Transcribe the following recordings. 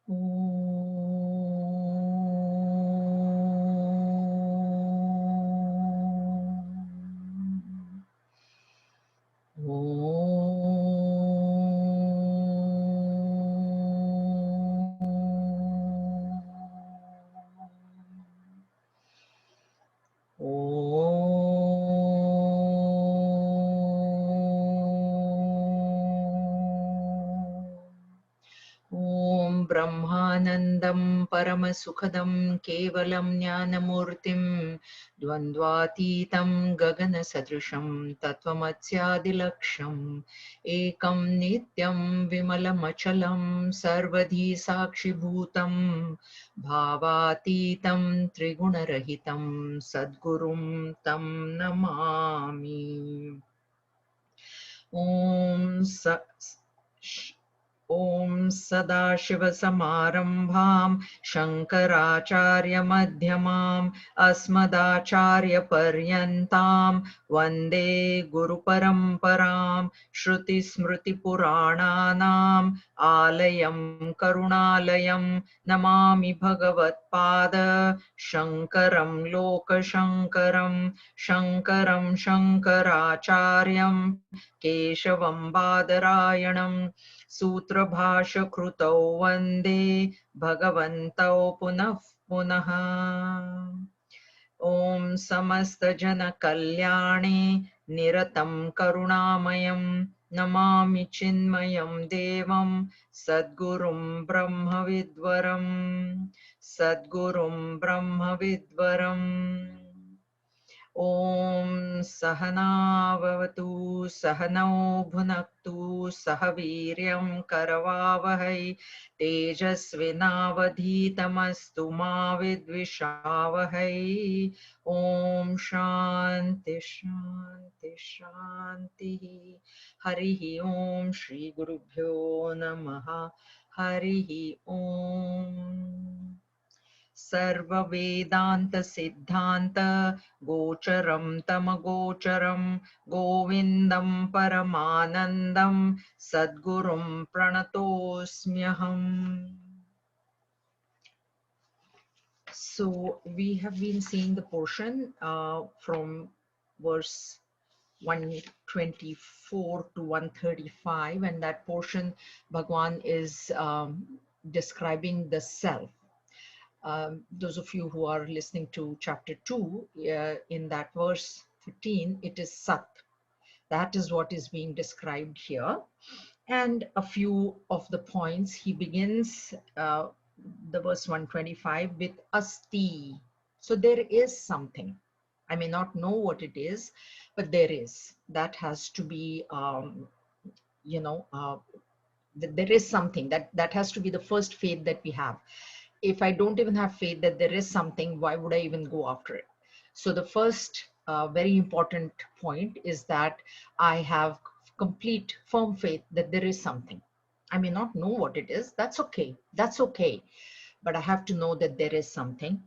Om Brahmanandam Paramasukadam Kevalam Jnanamurtim Dvandvatitam Gagana Sadrisham Tattvamatsyaadilaksham Ekam Nityam Vimalamachalam Sarvadhi Sakshi Bhutam Bhavatitam Trigunarahitam Sadgurum Tam Namami. Om Om Sadashivasamarambham Shankaracharya-madhyamam Asmadacharya-paryantam Vande Guru-paramparam Shruti-smriti-purananam Alayam Karunalayam Namami Bhagavat-pada Shankaram Loka-shankaram Shankaram Shankaracharyam Keshavam Badarayanam Sutra Bhasha Krutau Vande Bhagavantau Punah Punaha. Om Samasta Jana Kalyane Niratam Karunamayam Namami Chinmayam Devam Sadgurum Brahma Vidvaram Sadgurum Brahma Vidvaram. Om Sahana Vavatu Sahanau Bhunaktu Sahaviryam Karavavahai Tejasvinavadhitamastu ma vidvishavahai. Om Shanti Shanti Shanti. Harihi Om Shri Gurubhyo Namaha. Harihi Om. Sarva Vedanta Siddhanta Gocharam Tamagocharam Govindam Paramanandam Sadgurum Pranatosmyaham. So we have been seeing the portion from verse 124 to 135, and that portion Bhagwan is describing the self. Those of you who are listening to chapter 2, in that verse 15, it is Sat. That is what is being described here. And a few of the points, he begins the verse 125 with Asti. So there is something. I may not know what it is, but there is. That has to be, there is something. That has to be the first faith that we have. If I don't even have faith that there is something, why would I even go after it? So the first very important point is that I have complete firm faith that there is something. I may not know what it is. That's okay. That's okay. But I have to know that there is something.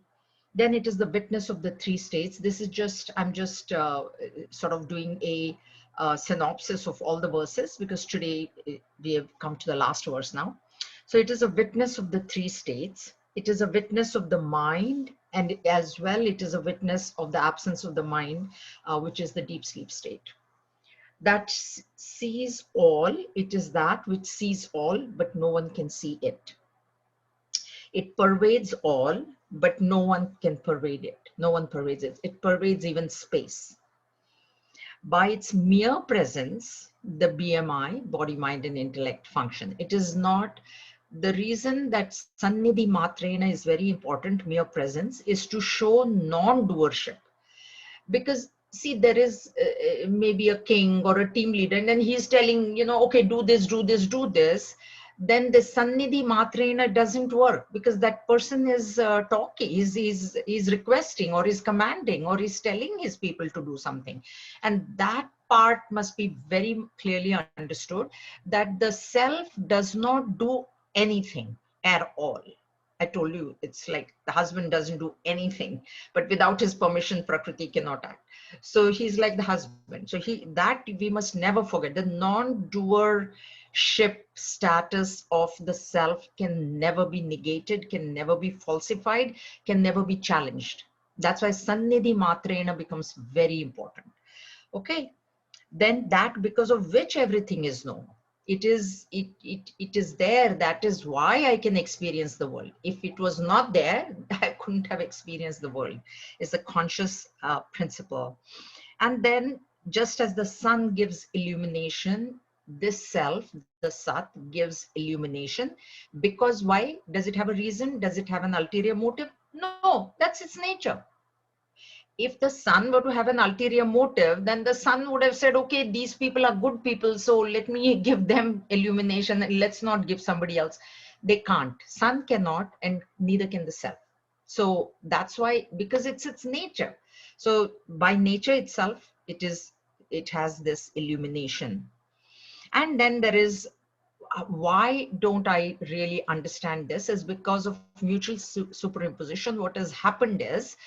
Then it is the witness of the three states. This is just, I'm just sort of doing a synopsis of all the verses, because today we have come to the last verse now. So it is a witness of the three states. It is a witness of the mind, and as well it is a witness of the absence of the mind, which is the deep sleep state. That sees all. It is that which sees all, but no one can see it. It pervades all, but no one can pervade it. No one pervades it. It pervades even space. By its mere presence, the BMI, body, mind, and intellect function. It is not. The reason that Sannidhi Matrena is very important, mere presence, is to show non-doership. Because see, there is maybe a king or a team leader, and then he's telling, okay, do this, do this, do this. Then the Sannidhi Matrena doesn't work, because that person is talking, he's requesting, or is commanding, or is telling his people to do something. And that part must be very clearly understood, that the self does not do anything at all. I told you, it's like the husband doesn't do anything, but without his permission, Prakriti cannot act. So he's like the husband. So that we must never forget. The non-doership status of the self can never be negated, can never be falsified, can never be challenged. That's why Sannidhi Matrena becomes very important. Okay, then that because of which everything is known. It is there. That is why I can experience the world. If it was not there, I couldn't have experienced the world. It's a conscious principle. And then just as the sun gives illumination, this self, the Sat, gives illumination. Because why? Does it have a reason? Does it have an ulterior motive? No, that's its nature. If the sun were to have an ulterior motive, then the sun would have said, okay, these people are good people, so let me give them illumination and let's not give somebody else. They can't. Sun cannot, and neither can the self. So that's why, because it's its nature. So by nature itself, it has this illumination. And then there is, why don't I really understand this, is because of mutual superimposition. What has happened is,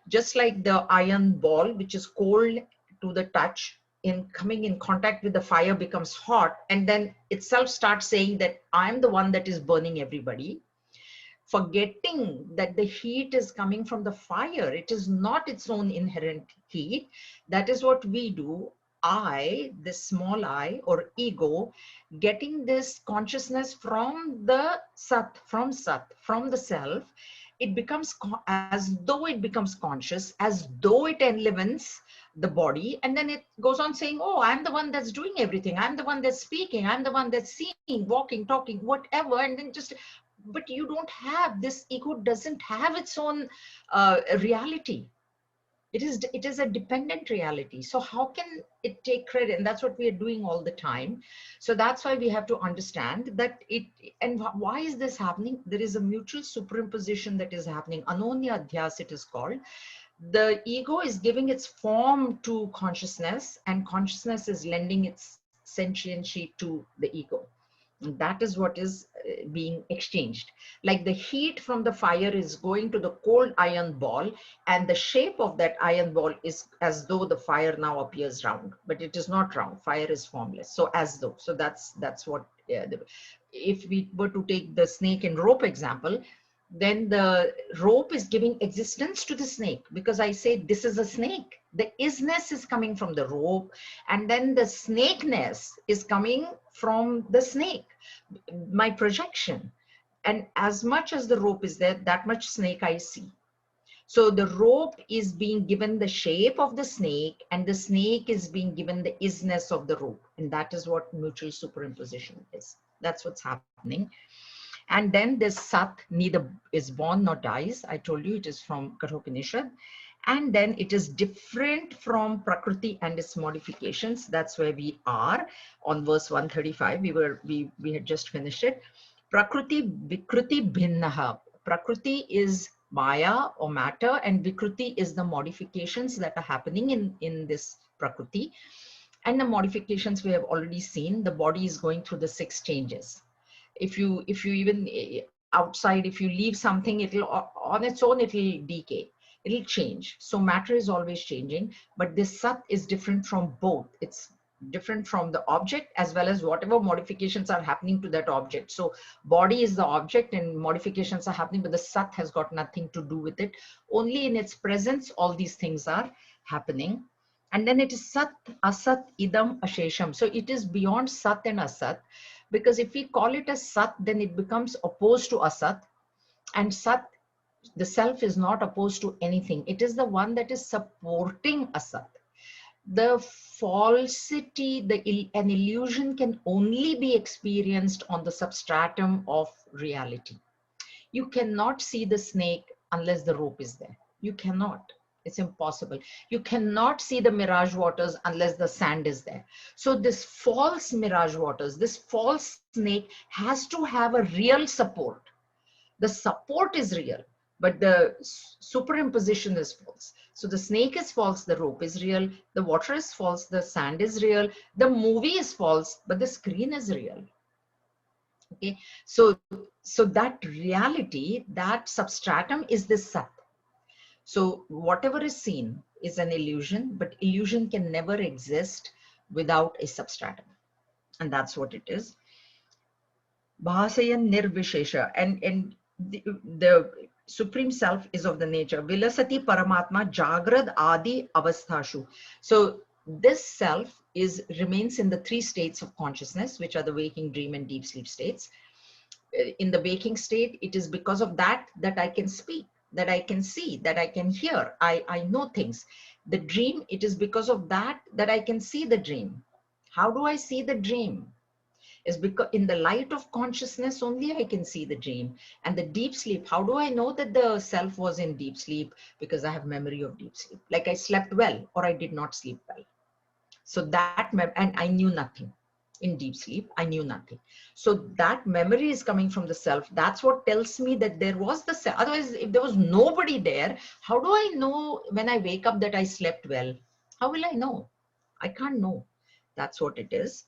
just like the iron ball, which is cold to the touch, in coming in contact with the fire becomes hot, and then itself starts saying that I'm the one that is burning everybody, forgetting that the heat is coming from the fire. It is not its own inherent heat. That is what we do. I, this small I or ego, getting this consciousness from the Sat, from the self, it becomes as though it becomes conscious, as though it enlivens the body, and then it goes on saying, oh, I'm the one that's doing everything, I'm the one that's speaking, I'm the one that's seeing, walking, talking, whatever. And then just, but you don't have, this ego doesn't have its own reality. It is a dependent reality. So how can it take credit? And that's what we are doing all the time. So that's why we have to understand that it, and why is this happening? There is a mutual superimposition that is happening. Anonya Adhyas it is called. The ego is giving its form to consciousness, and consciousness is lending its sentiency to the ego. And that is what is being exchanged. Like the heat from the fire is going to the cold iron ball, and the shape of that iron ball is as though the fire now appears round, but it is not round. Fire is formless. So as though, so that's what, if we were to take the snake and rope example, then the rope is giving existence to the snake, because I say this is a snake. The isness is coming from the rope, and then the snakeness is coming from the snake, my projection. And as much as the rope is there, that much snake I see. So the rope is being given the shape of the snake, and the snake is being given the isness of the rope. And that is what mutual superimposition is. That's what's happening. And then this Sat neither is born nor dies. I told you it is from Kathopanishad. And then it is different from Prakriti and its modifications. That's where we are on verse 135. We had just finished it. Prakriti Vikruti Bhinnaha. Prakriti is Maya or matter, and Vikruti is the modifications that are happening in this Prakriti. And the modifications we have already seen. The body is going through the 6 changes. If you even outside, if you leave something, it'll on its own, it'll decay, it'll change. So matter is always changing, but this Sat is different from both. It's different from the object as well as whatever modifications are happening to that object. So body is the object and modifications are happening, but the Sat has got nothing to do with it. Only in its presence, all these things are happening. And then it is Sat, Asat, Idam, Ashesham. So it is beyond Sat and Asat. Because if we call it as Sat, then it becomes opposed to Asat. And Sat, the self, is not opposed to anything. It is the one that is supporting Asat. The falsity, an illusion can only be experienced on the substratum of reality. You cannot see the snake unless the rope is there. You cannot. It's impossible. You cannot see the mirage waters unless the sand is there. So this false mirage waters, this false snake has to have a real support. The support is real, but the superimposition is false. So the snake is false, the rope is real, the water is false, the sand is real, the movie is false, but the screen is real. Okay, so that reality, that substratum is this Sat. So whatever is seen is an illusion, but illusion can never exist without a substratum. And that's what it is. Bhasayan nirvishesha. And the supreme self is of the nature. Vilasati paramatma jagrad adi avasthashu. So this self remains in the three states of consciousness, which are the waking, dream, and deep sleep states. In the waking state, it is because of that I can speak, that I can see, that I can hear, I know things. The dream, it is because of that I can see the dream. How do I see the dream? Is because in the light of consciousness only I can see the dream. And the deep sleep, how do I know that the self was in deep sleep? Because I have memory of deep sleep, like I slept well or I did not sleep well. So that, and I knew nothing. In deep sleep, I knew nothing. So that memory is coming from the self. That's what tells me that there was the self. Otherwise, if there was nobody there, how do I know when I wake up that I slept well? How will I know? I can't know. That's what it is.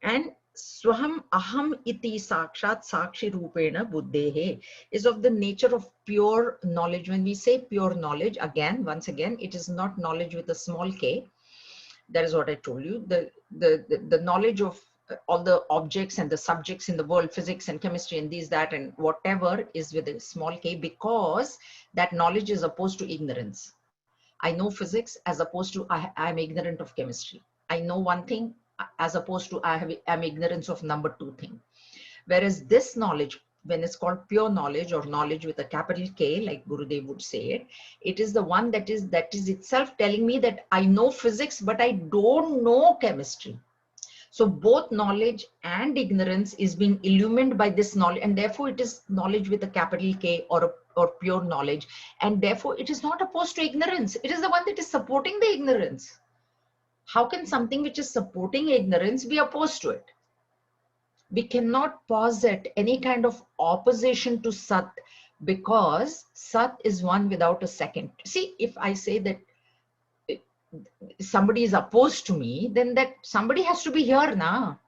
And swaham aham iti sakshat sakshi rupena buddhehe is of the nature of pure knowledge. When we say pure knowledge, again, once again, it is not knowledge with a small k. That is what I told you. The knowledge of all the objects and the subjects in the world, physics and chemistry and these, that, and whatever is with a small k, because that knowledge is opposed to ignorance. I know physics as opposed to I'm ignorant of chemistry. I know one thing as opposed to I'm ignorance of number two thing. Whereas this knowledge, when it's called pure knowledge or knowledge with a capital K, like Gurudev would say it, it is the one that is itself telling me that I know physics, but I don't know chemistry. So both knowledge and ignorance is being illumined by this knowledge, and therefore it is knowledge with a capital K or pure knowledge. And therefore it is not opposed to ignorance. It is the one that is supporting the ignorance. How can something which is supporting ignorance be opposed to it? We cannot posit any kind of opposition to Sat, because Sat is one without a second. See, if I say that somebody is opposed to me, then that somebody has to be here now.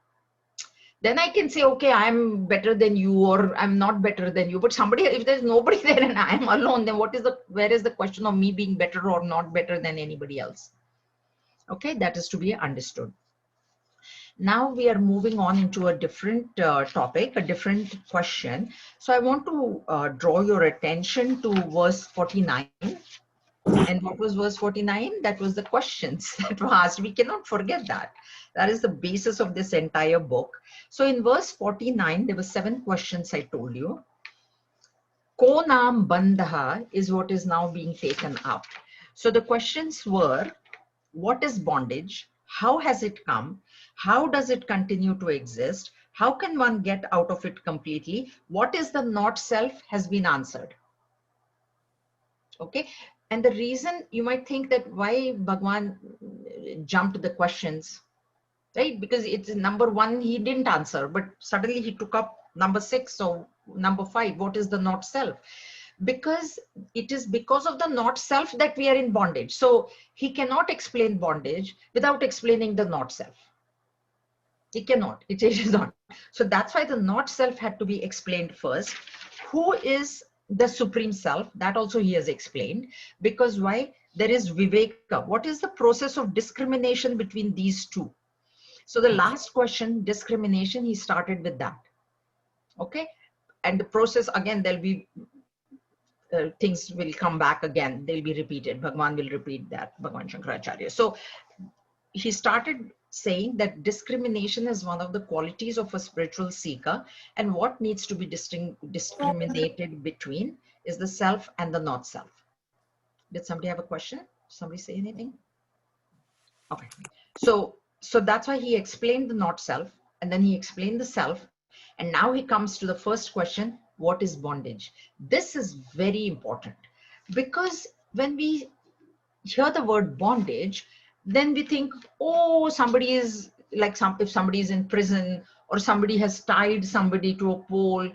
Then I can say, okay, I'm better than you, or I'm not better than you. But somebody, if there's nobody there and I'm alone, then where is the question of me being better or not better than anybody else? Okay, that is to be understood. Now we are moving on into a different topic, a different question. So I want to draw your attention to verse 49. And what was verse 49? That was the questions that were asked. We cannot forget that. That is the basis of this entire book. So in verse 49, there were 7 questions I told you. Ko naam bandha is what is now being taken up. So the questions were, what is bondage? How has it come? How does it continue to exist? How can one get out of it completely? What is the not self has been answered. Okay. And the reason you might think that why Bhagwan jumped the questions, right? Because it's number 1, he didn't answer, but suddenly he took up number 6. So number 5, what is the not self? Because it is because of the not self that we are in bondage. So he cannot explain bondage without explaining the not self. He cannot, it is not. So that's why the not self had to be explained first. Who is the supreme self? That also he has explained. Because why? There is Viveka. What is the process of discrimination between these two? So the last question, discrimination, he started with that. Okay. And the process, again, there'll be things will come back again. They'll be repeated. Bhagwan will repeat that, Bhagwan Shankaracharya. So he started saying that discrimination is one of the qualities of a spiritual seeker, and what needs to be discriminated between is the self and the not self. Did somebody have a question? Somebody say anything? Okay. So that's why he explained the not self, and then he explained the self, and now he comes to the first question, what is bondage? This is very important, because when we hear the word bondage, then we think, oh, somebody is like, if somebody is in prison or somebody has tied somebody to a pole,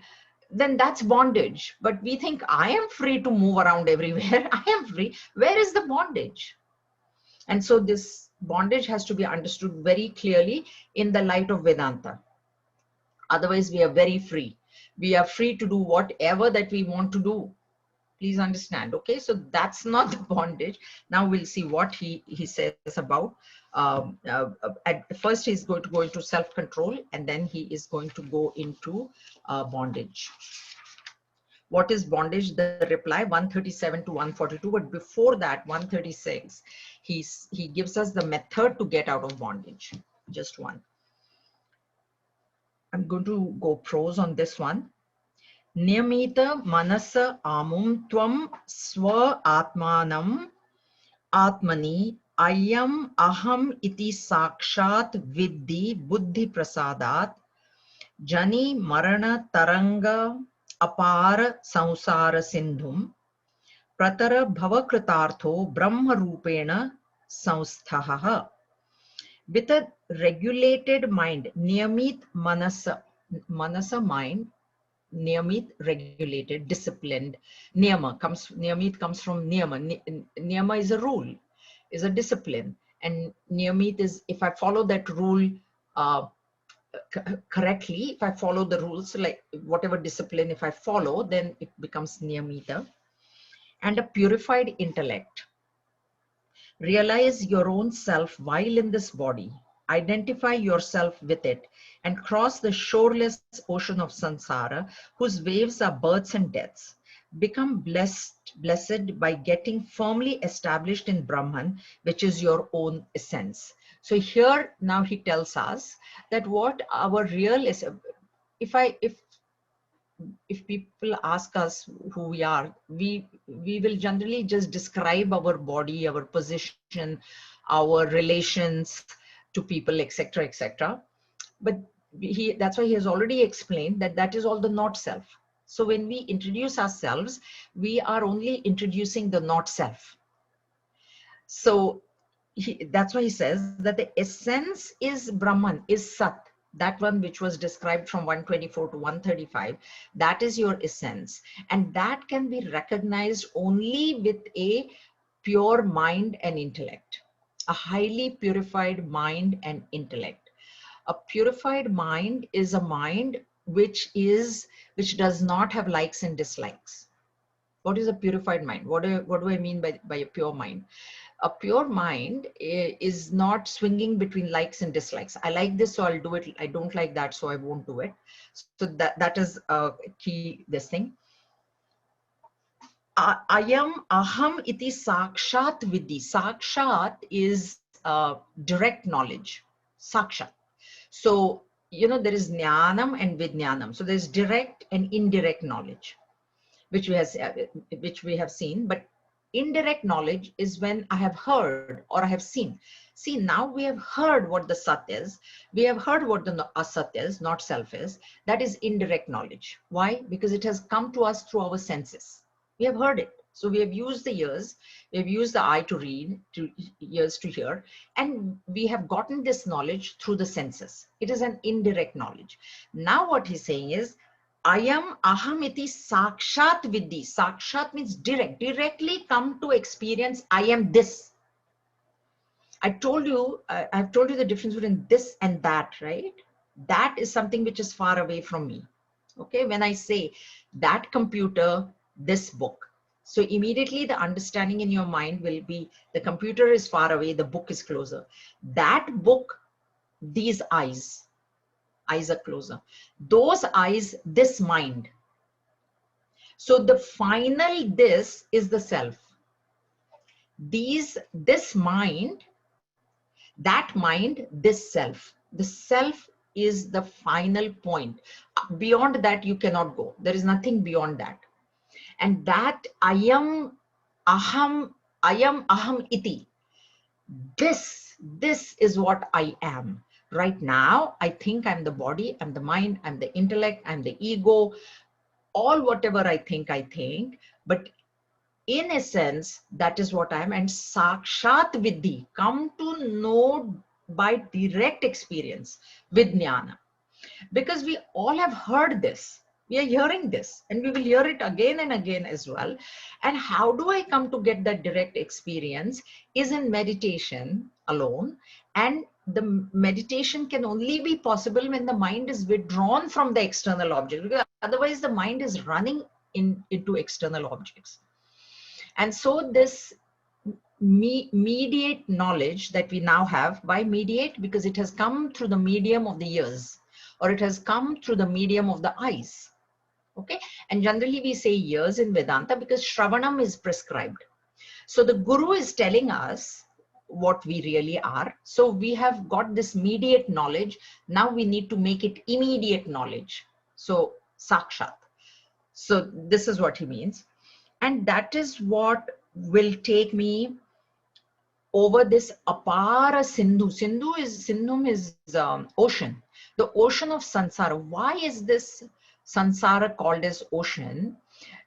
then that's bondage. But we think, I am free to move around everywhere. I am free. Where is the bondage? And so this bondage has to be understood very clearly in the light of Vedanta. Otherwise, we are very free. We are free to do whatever that we want to do. Please understand. Okay, so that's not the bondage. Now we'll see what he says about. At first, he's going to go into self-control, and then he is going to go into bondage. What is bondage? The reply 137 to 142. But before that, 136, he gives us the method to get out of bondage. Just one. I'm going to go prose on this one. Niyamita manasa amum tvam swa atmanam atmani ayam aham iti sakshat vidhi buddhi prasadat jani marana taranga apara samsara sindhum pratara bhavakritartho brahma rupena samsthaha. With a regulated mind, niyamit manasa mind, niyamit, regulated, disciplined. Niyamit comes from niyama. Niyama is a rule, is a discipline, and niyamit is if I follow that rule correctly, if I follow the rules, like whatever discipline, if I follow, then it becomes niyamita. And a purified intellect. Realize your own self while in this body. Identify yourself with it and cross the shoreless ocean of samsara, whose waves are births and deaths. Become blessed by getting firmly established in Brahman, which is your own essence. So here now he tells us that what our real is. If people ask us who we are, we will generally just describe our body, our position, our relations to people, etc., etc. But that's why he has already explained that that is all the not self. So when we introduce ourselves, we are only introducing the not self. So that's why he says that the essence is Brahman, is Sat. That one which was described from 124 to 135, that is your essence. And that can be recognized only with a pure mind and intellect, a highly purified mind and intellect. A purified mind is a mind which does not have likes and dislikes. What is a purified mind? What do I mean by a pure mind? A pure mind is not swinging between likes and dislikes. I like this, so I'll do it. I don't like that, so I won't do it. So that is a key, this thing. Ayam aham iti sakshat vidhi. Sakshat is direct knowledge. Sakshat. So, there is jnanam and vijnanam. So there's direct and indirect knowledge, which we have seen. But indirect knowledge is when I have heard or I have seen. See, now we have heard what the Sat is. We have heard what the Asat is, not self is. That is indirect knowledge. Why? Because it has come to us through our senses. We have heard it. So we have used the ears, we have used the eye to read, ears to hear, and we have gotten this knowledge through the senses. It is an indirect knowledge. Now what he's saying is, Ayam aham iti sakshat vidhi. Sakshat means directly come to experience I am this. I've told you the difference between this and that, right? That is something which is far away from me. Okay, when I say that computer, this book. So immediately the understanding in your mind will be the computer is far away, the book is closer. That book, these eyes are closer. Those eyes, this mind. So the final this is the self. This mind, that mind, this self. The self is the final point. Beyond that, you cannot go. There is nothing beyond that. And that ayam aham iti. This is what I am. Right now, I think I'm the body, I'm the mind, I'm the intellect, I'm the ego, all whatever I think, but in essence, that is what I am. And sakshat vidhi, come to know by direct experience with jnana. Because we all have heard this. We are hearing this and we will hear it again and again as well. And how do I come to get that direct experience is in meditation alone and the meditation can only be possible when the mind is withdrawn from the external object, because otherwise the mind is running into external objects. And so this mediate knowledge that we now have, why mediate? Because it has come through the medium of the ears, or it has come through the medium of the eyes. Okay, and generally we say ears in Vedanta because Shravanam is prescribed. So the Guru is telling us what we really are. So we have got this mediate knowledge. Now we need to make it immediate knowledge. So Sakshat. So this is what he means. And that is what will take me over this apara Sindhu. Sindhum is ocean, the ocean of samsara. Why is this samsara called as ocean,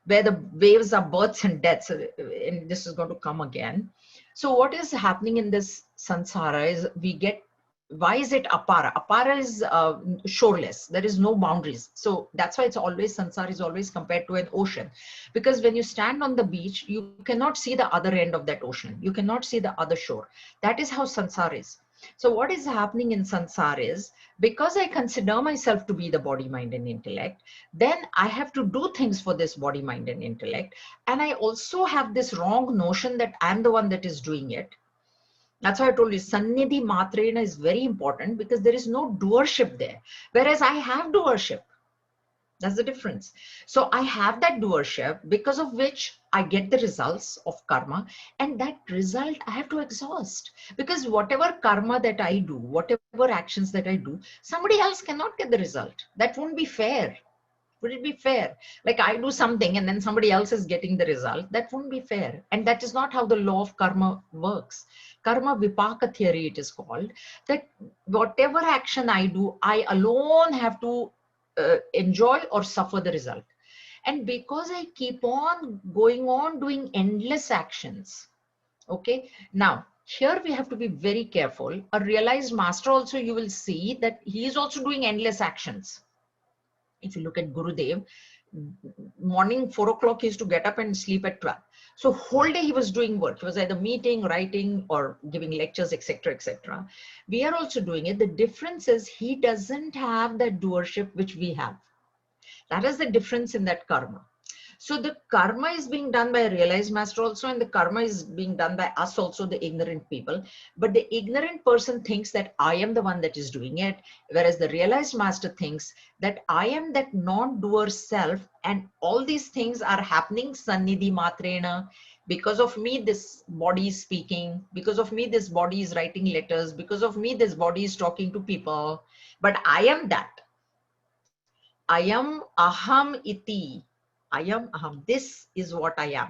where the waves are births and deaths? And this is going to come again. So what is happening in this samsara is we get, why is it apara? Apara is shoreless. There is no boundaries. So that's why it's always, samsara is always compared to an ocean. Because when you stand on the beach, you cannot see the other end of that ocean. You cannot see the other shore. That is how samsara is. So what is happening in samsara is, because I consider myself to be the body, mind, and intellect, then I have to do things for this body, mind, and intellect. And I also have this wrong notion that I'm the one that is doing it. That's why I told you, Sannidhi Matrena is very important, because there is no doership there. Whereas I have doership. That's the difference. So I have that doership, because of which I get the results of karma. And that result I have to exhaust. Because whatever karma that I do, whatever actions that I do, somebody else cannot get the result. That won't be fair. Would it be fair? Like I do something and then somebody else is getting the result. That won't be fair. And that is not how the law of karma works. Karma vipaka theory, it is called, that whatever action I do, I alone have to enjoy or suffer the result. And because I keep on going on doing endless actions, okay, now here we have to be very careful. A realized master also, you will see that he is also doing endless actions. If you look at Gurudev, morning 4 o'clock he used to get up and sleep at 12. So whole day he was doing work. He was either meeting, writing, or giving lectures, etc., etc. We are also doing it. The difference is he doesn't have that doership which we have. That is the difference in that karma. So the karma is being done by a realized master also, and the karma is being done by us also, the ignorant people. But the ignorant person thinks that I am the one that is doing it, whereas the realized master thinks that I am that non-doer self, and all these things are happening sannidhi matrena. Because of me, this body is speaking. Because of me, this body is writing letters. Because of me, this body is talking to people. But I am that. I am aham iti. I am aham. This is what I am.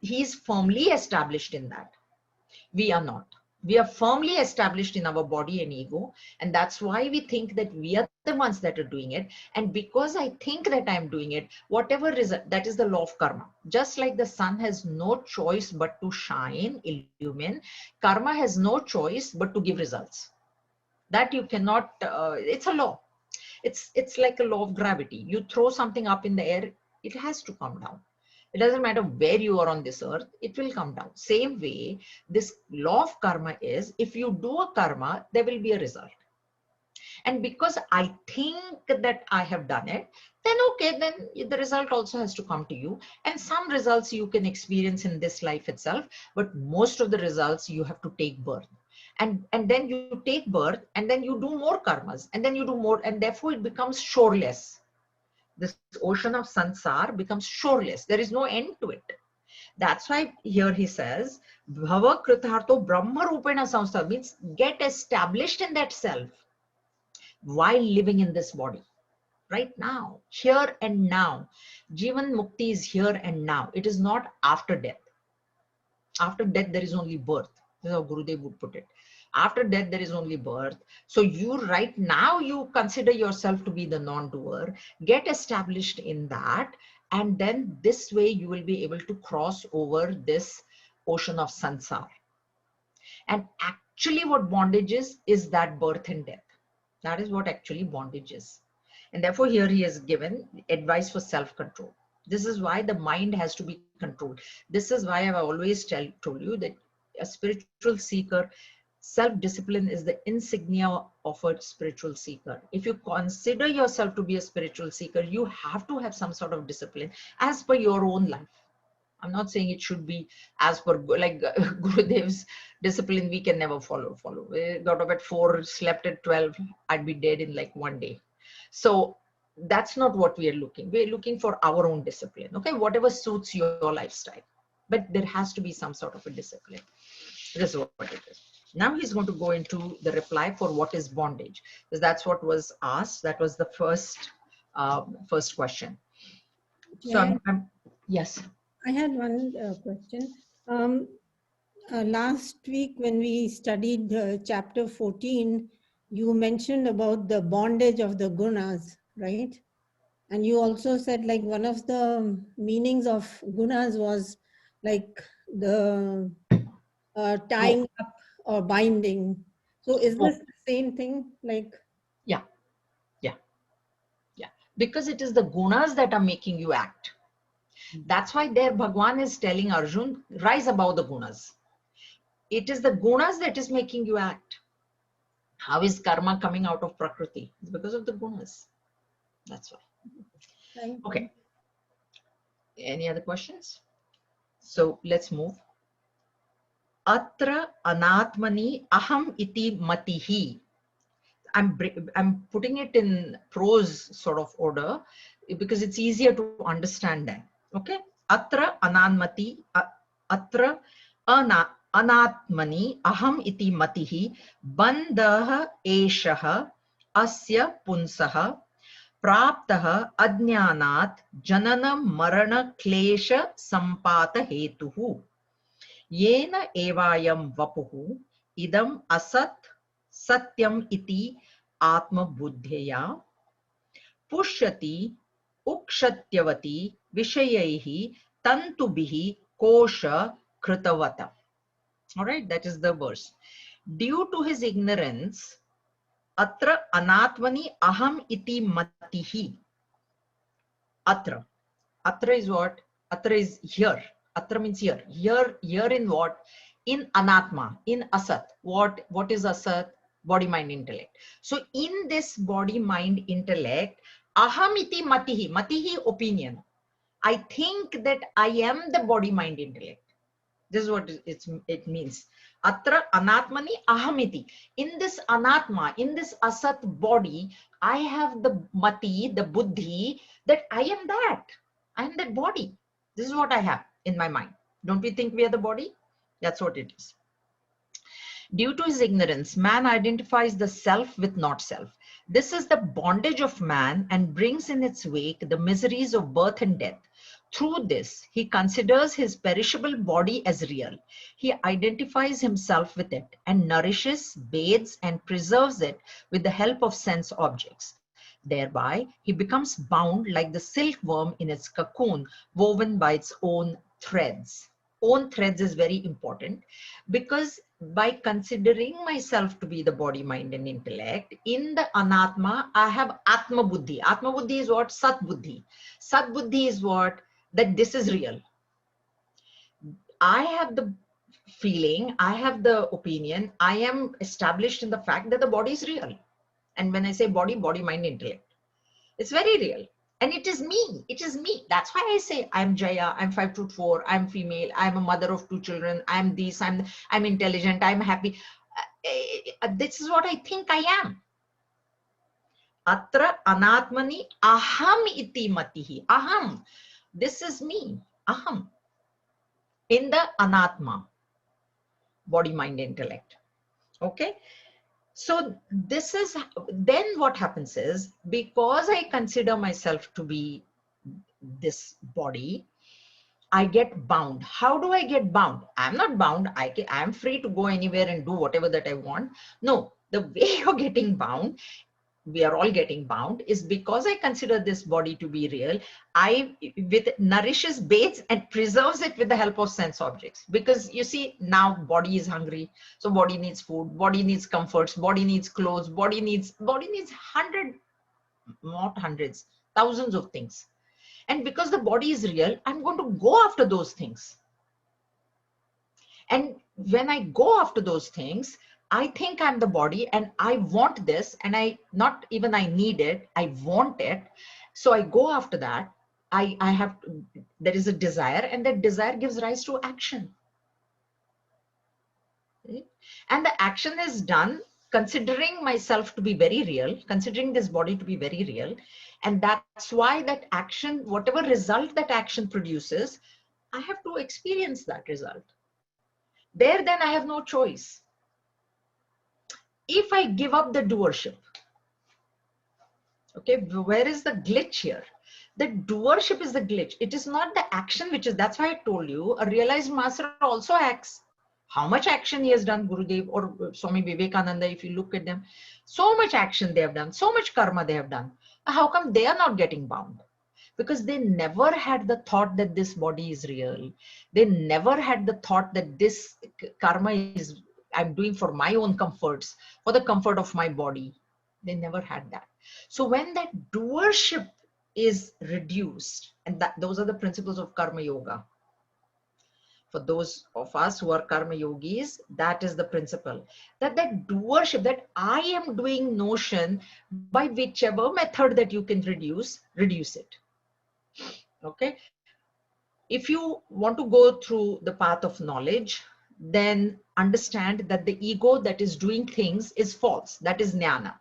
He is firmly established in that. We are not. We are firmly established in our body and ego. And that's why we think that we are the ones that are doing it. And because I think that I'm doing it, whatever result, that is the law of karma. Just like the sun has no choice but to shine, illumine, karma has no choice but to give results. That you cannot, it's a law. It's like a law of gravity. You throw something up in the air, it has to come down. It doesn't matter where you are on this earth, it will come down. Same way, this law of karma is, if you do a karma, there will be a result. And because I think that I have done it, then okay, then the result also has to come to you. And some results you can experience in this life itself, but most of the results you have to take birth. And then you take birth, and then you do more karmas, and then you do more, and therefore it becomes shoreless. This ocean of sansar becomes shoreless. There is no end to it. That's why here he says, Bhava Kritartho Brahma Rupena Samstha, means get established in that self while living in this body. Right now, here and now. Jivan Mukti is here and now. It is not after death. After death, there is only birth. This is how Gurudev would put it. After death, there is only birth. So you right now, you consider yourself to be the non-doer. Get established in that. And then this way you will be able to cross over this ocean of sansar. And actually what bondage is that birth and death. That is what actually bondage is. And therefore here he has given advice for self-control. This is why the mind has to be controlled. This is why I've always told you that a spiritual seeker Self-discipline is the insignia of a spiritual seeker. If you consider yourself to be a spiritual seeker, you have to have some sort of discipline as per your own life. I'm not saying it should be as per like Gurudev's discipline. We can never follow. We got up at 4, slept at 12. I'd be dead in like one day. So that's not what we are looking. We're looking for our own discipline. Okay, whatever suits your lifestyle, but there has to be some sort of a discipline. This is what it is. Now he's going to go into the reply for what is bondage, because that's what was asked. That was the first question. So yes. I had one question. Last week when we studied chapter 14, you mentioned about the bondage of the gunas, right? And you also said like one of the meanings of gunas was like the tying up or binding. So is this the same thing? Like, yeah. Because it is the gunas that are making you act. That's why there Bhagwan is telling Arjun, rise above the gunas. It is the gunas that is making you act. How is karma coming out of Prakriti? It's because of the gunas. That's why. Okay. Any other questions? So let's move. Atra anatmani aham iti matihi. I'm putting it in prose sort of order because it's easier to understand that. Okay. Atra ananmati, atra anatmani aham iti matihi bandha eshaha asya punsaha praptaha adnyanat janana marana klesha sampata hetuhu yena evayam vapuhu idam asat satyam iti atma buddhya pushyati ukshatyavati vishayaihi tantubihi kosha kritavata. All right, that is the verse. Due to his ignorance, atra anatmani aham iti matihi. Atra is what? Atra is here. Atra means here. Here in what? In anatma, in asat. What is asat? Body, mind, intellect. So in this body, mind, intellect, ahamiti matihi. Matihi, opinion. I think that I am the body, mind, intellect. This is what it means. Atra anatmani ahamiti. In this anatma, in this asat body, I have the mati, the buddhi, that I am that. I am that body. This is what I have in my mind. Don't we think we are the body? That's what it is. Due to his ignorance, man identifies the self with not self. This is the bondage of man and brings in its wake the miseries of birth and death. Through this, he considers his perishable body as real. He identifies himself with it and nourishes, bathes, and preserves it with the help of sense objects. Thereby, he becomes bound like the silkworm in its cocoon, woven by its own threads. Own threads is very important because by considering myself to be the body, mind, and intellect, in the anatma, I have atma buddhi. Atma buddhi is what? Sat buddhi. Sat buddhi is what? That this is real. I have the feeling, I have the opinion, I am established in the fact that the body is real. And when I say body, mind, intellect, it's very real. And it is me. It is me. That's why I say I'm Jaya, I'm 5'4", I'm female, I'm a mother of 2 children, I'm this, I'm intelligent, I'm happy. This is what I think I am. Atra anatmani aham iti matihi. Aham. This is me. Aham. In the anatma. Body, mind, intellect. Okay. So this is, then what happens is, because I consider myself to be this body, I get bound. How do I get bound? I'm not bound. I'm free to go anywhere and do whatever that I want. No, the way you're getting bound, we are all getting bound, is because I consider this body to be real. Nourishes, bathes, and preserves it with the help of sense objects. Because you see, now body is hungry, so body needs food, body needs comforts, body needs clothes, body needs not hundreds, thousands of things. And because the body is real, I'm going to go after those things. And when I go after those things, I think I'm the body and I want this, and not even I need it, I want it. So I go after that. I have, there is a desire, and that desire gives rise to action. Right? And the action is done considering myself to be very real, considering this body to be very real. And that's why that action, whatever result that action produces, I have to experience that result. There, then I have no choice. If I give up the doership, okay, where is the glitch here? The doership is the glitch. It is not the action, which is, that's why I told you, a realized master also acts. How much action he has done, Gurudev or Swami Vivekananda, if you look at them, so much action they have done, so much karma they have done. How come they are not getting bound? Because they never had the thought that this body is real. They never had the thought that this karma is, I'm doing for my own comforts, for the comfort of my body. They never had that. So when that doership is reduced, and those are the principles of karma yoga. For those of us who are karma yogis, that is the principle. That doership, that I am doing notion, by whichever method that you can reduce it. Okay. If you want to go through the path of knowledge, then understand that the ego that is doing things is false. That is jnana.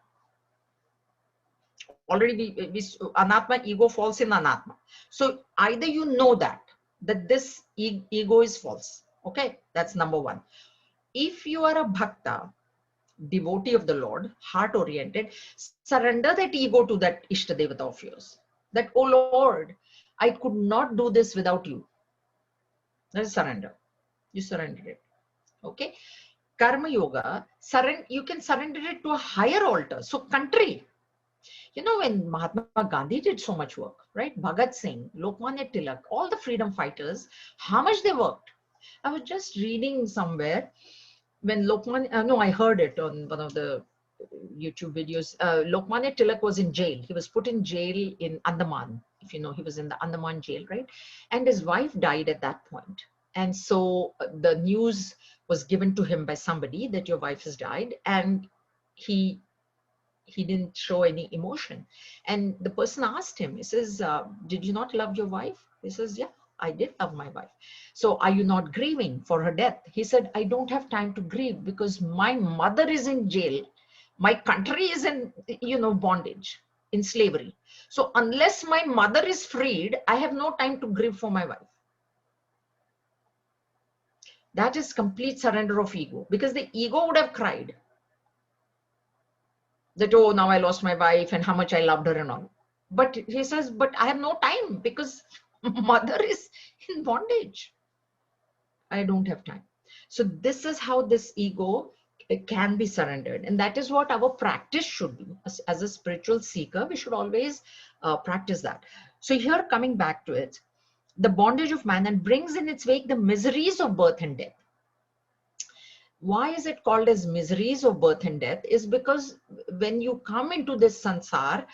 Already anatma, ego falls in anatma. So either you know that this ego is false. Okay, that's number one. If you are a bhakta, devotee of the Lord, heart oriented, surrender that ego to that Ishtadevata of yours. That, oh Lord, I could not do this without you. That is surrender. You surrender it. Okay. Karma yoga, you can surrender it to a higher altar. So country, you know, when Mahatma Gandhi did so much work, right? Bhagat Singh, Lokmanya Tilak, all the freedom fighters, how much they worked. I was just reading somewhere when Lokmanya, I heard it on one of the YouTube videos. Lokmanya Tilak was in jail. He was put in jail in Andaman. If you know, he was in the Andaman jail, right? And his wife died at that point. And so the news was given to him by somebody that your wife has died, and he didn't show any emotion. And the person asked him, he says, did you not love your wife? He says, yeah, I did love my wife. So are you not grieving for her death? He said, I don't have time to grieve because my mother is in jail. My country is in, bondage, in slavery. So unless my mother is freed, I have no time to grieve for my wife. That is complete surrender of ego, because the ego would have cried that, oh, now I lost my wife and how much I loved her and all. But he says, but I have no time because mother is in bondage. I don't have time. So this is how this ego can be surrendered. And that is what our practice should be. As a spiritual seeker, we should always practice that. So here, coming back to it, the bondage of man, and brings in its wake the miseries of birth and death. Why is it called as miseries of birth and death? Is because when you come into this sansar,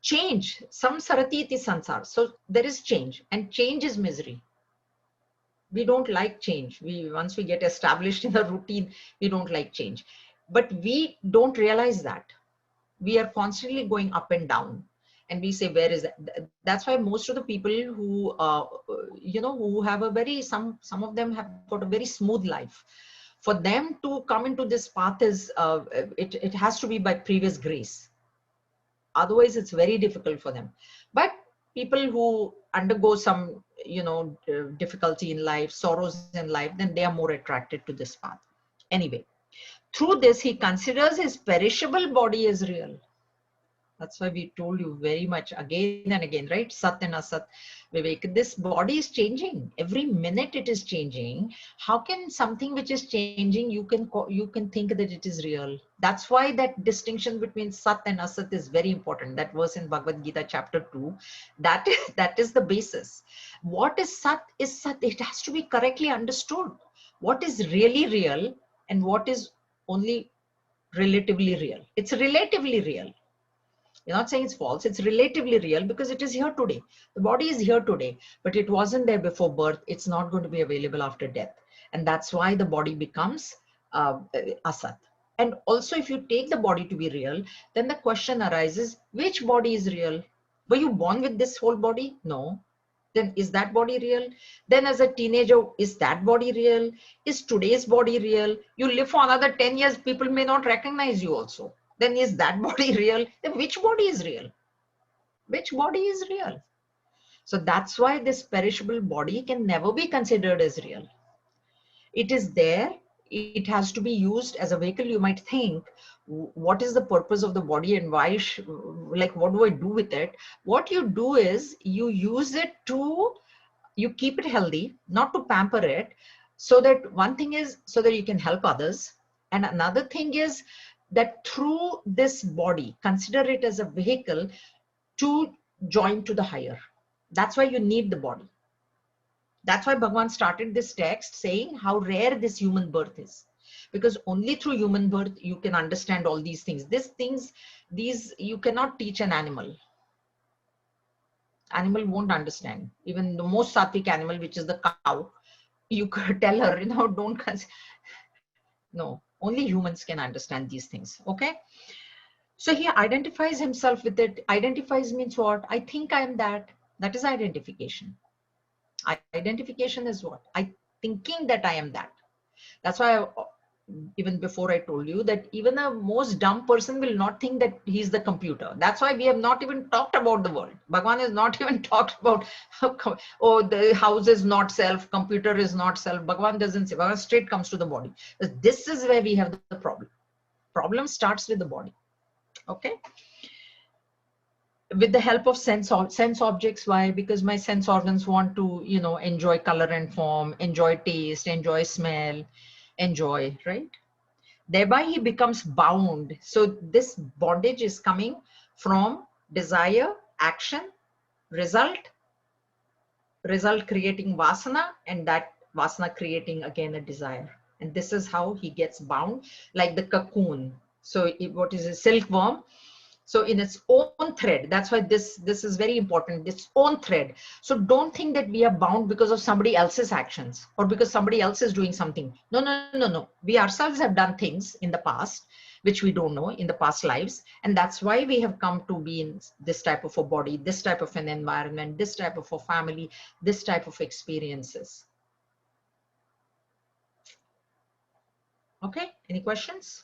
change, samsarati iti sansar. So there is change, and change is misery. We don't like change. Once we get established in a routine, we don't like change. But we don't realize that. We are constantly going up and down. And we say, where is that? That's why most of the people who, who have a very, some of them have got a very smooth life. For them to come into this path is, it has to be by previous grace. Otherwise, it's very difficult for them. But people who undergo some, difficulty in life, sorrows in life, then they are more attracted to this path. Anyway, through this, he considers his perishable body as real. That's why we told you very much again and again, right? Sat and Asat, Vivek. This body is changing. Every minute it is changing. How can something which is changing, you can think that it is real? That's why that distinction between Sat and Asat is very important. That verse in Bhagavad Gita chapter 2, that is the basis. What is Sat is Sat. It has to be correctly understood. What is really real and what is only relatively real. It's relatively real. You're not saying it's false. It's relatively real because it is here today. The body is here today, but it wasn't there before birth. It's not going to be available after death. And that's why the body becomes asat. And also, if you take the body to be real, then the question arises, which body is real? Were you born with this whole body? No. Then is that body real? Then as a teenager, is that body real? Is today's body real? You live for another 10 years, people may not recognize you also. Then is that body real? Then which body is real? Which body is real? So that's why this perishable body can never be considered as real. It is there. It has to be used as a vehicle. You might think, what is the purpose of the body and why, like, what do I do with it? What you do is you use it to, you keep it healthy, not to pamper it. So that one thing is so that you can help others. And another thing is that through this body, consider it as a vehicle to join to the higher. That's why you need the body. That's why Bhagavan started this text saying how rare this human birth is. Because only through human birth you can understand all these things. These you cannot teach an animal. Animal won't understand. Even the most sattvic animal, which is the cow, you could tell her, don't. No, only humans can understand these things. Okay. So he identifies himself with it. Identifies means what? I think I am that. That is identification. Identification is what? I thinking that I am that. That's why even before I told you that even a most dumb person will not think that he's the computer. That's why we have not even talked about the world. Bhagavan has not even talked about, oh, the house is not self, computer is not self. Bhagavan doesn't say. Bhagavan straight comes to the body. This is where we have the problem. Problem starts with the body. Okay. With the help of sense objects. Why? Because my sense organs want to, enjoy color and form, enjoy taste, enjoy smell, enjoy, right? Thereby he becomes bound. So this bondage is coming from desire, action, result creating vasana, and that vasana creating again a desire. And this is how he gets bound, like the cocoon. So what is a silkworm? So in its own thread, that's why this is very important, its own thread. So don't think that we are bound because of somebody else's actions or because somebody else is doing something. No. We ourselves have done things in the past, which we don't know in the past lives. And that's why we have come to be in this type of a body, this type of an environment, this type of a family, this type of experiences. Okay, any questions?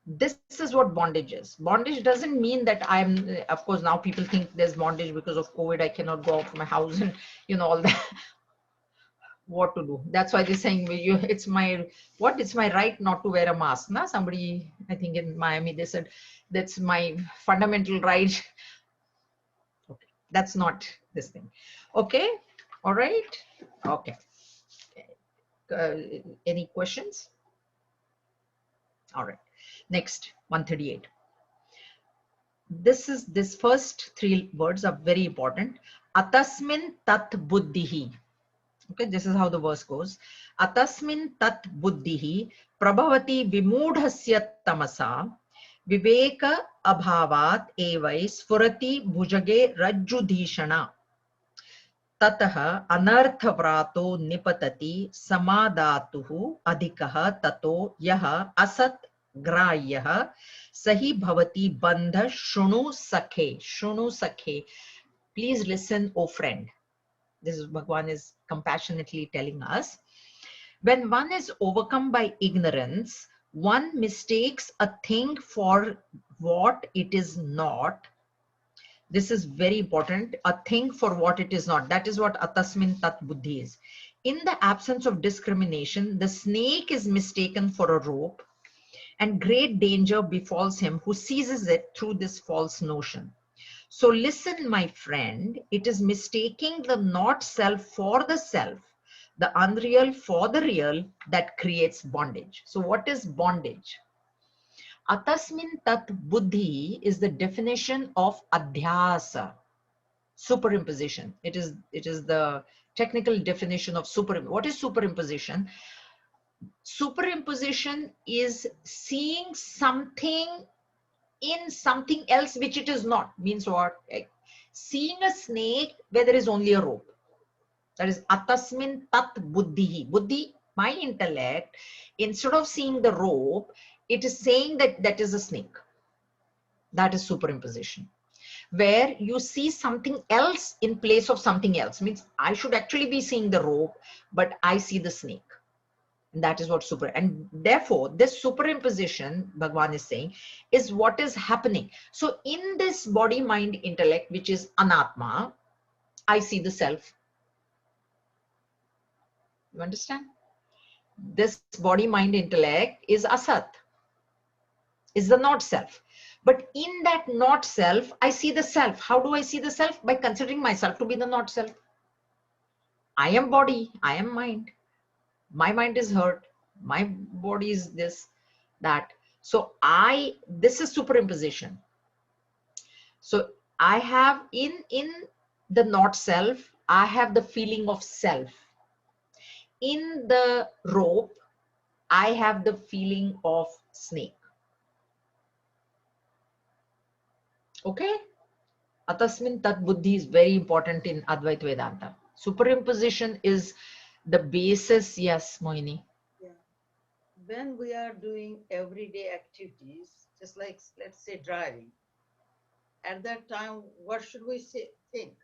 This is what bondage is. Bondage doesn't mean that I'm, of course, now people think there's bondage because of COVID. I cannot go out from my house and, all that. What to do? That's why they're saying, it's my right not to wear a mask. Nah? Somebody, I think in Miami, they said, that's my fundamental right. Okay, that's not this thing. Okay, all right. Okay. Any questions? All right. Next, 138. This first three words are very important. Atasmin tat buddhihi. Okay, this is how the verse goes. Atasmin tat buddhihi prabhavati vimudhasya tamasa viveka abhavat evai sfurati bhujage rajjudhishana tatah anarthavrato nipatati samadatuhu adhikah tato yah asat grahyah sahi bhavati bandha shunu sakhe. Please listen, O friend. This is Bhagwan is compassionately telling us. When one is overcome by ignorance, one mistakes a thing for what it is not. This is very important. A thing for what it is not. That is what atasmin tat buddhi is. In the absence of discrimination, the snake is mistaken for a rope, and great danger befalls him who seizes it through this false notion. So listen, my friend, it is mistaking the not self for the self, the unreal for the real, that creates bondage. So what is bondage? Atasmin tat buddhi is the definition of adhyasa, superimposition. It is the technical definition of superimposition. What is superimposition? Superimposition is seeing something in something else which it is not. Means what? Seeing a snake where there is only a rope. That is atasmin tat buddhihi. Buddhi My intellect, instead of seeing the rope, it is saying that that is a snake. That is superimposition, where you see something else in place of something else. Means I should actually be seeing the rope, but I see the snake. And that is what super, and therefore this superimposition, Bhagwan is saying, is what is happening. So in this body, mind, intellect, which is anatma, I see the self. You understand? This body, mind, intellect is asat, is the not self. But in that not self, I see the self. How do I see the self? By considering myself to be the not self. I am body, I am mind. My mind is hurt. My body is this, that. So this is superimposition. So I have in the not self, I have the feeling of self. In the rope, I have the feeling of snake. Okay? Atasmin tat buddhi is very important in Advaita Vedanta. Superimposition is the basis. Yes, Mohini. Yeah. When we are doing everyday activities, just like, let's say, driving, at that time, what should we think?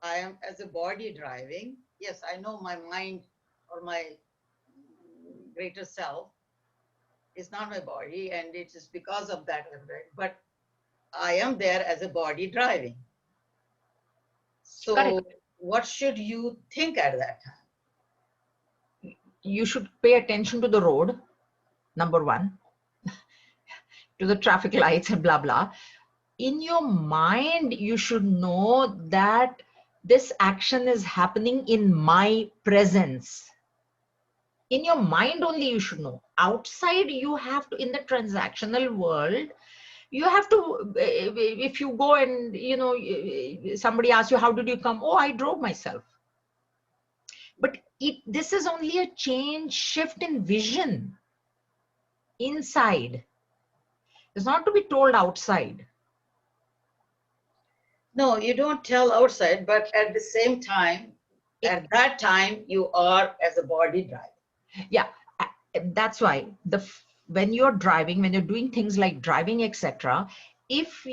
I am as a body driving. Yes, I know my mind or my greater self is not my body, and it is because of that I'm driving. But I am there as a body driving. So Correct. what should you think at that time? You should pay attention to the road, number one, to the traffic lights and blah, blah. In your mind, you should know that this action is happening in my presence. In your mind only you should know. Outside, you have to, in the transactional world, you have to, if you go and, somebody asks you, how did you come? Oh, I drove myself. But this is only a change, shift in vision inside. It's not to be told outside. No, you don't tell outside, but at the same time, at that time, you are as a body driver. Yeah, that's why when you're driving, when you're doing things like driving, etc., if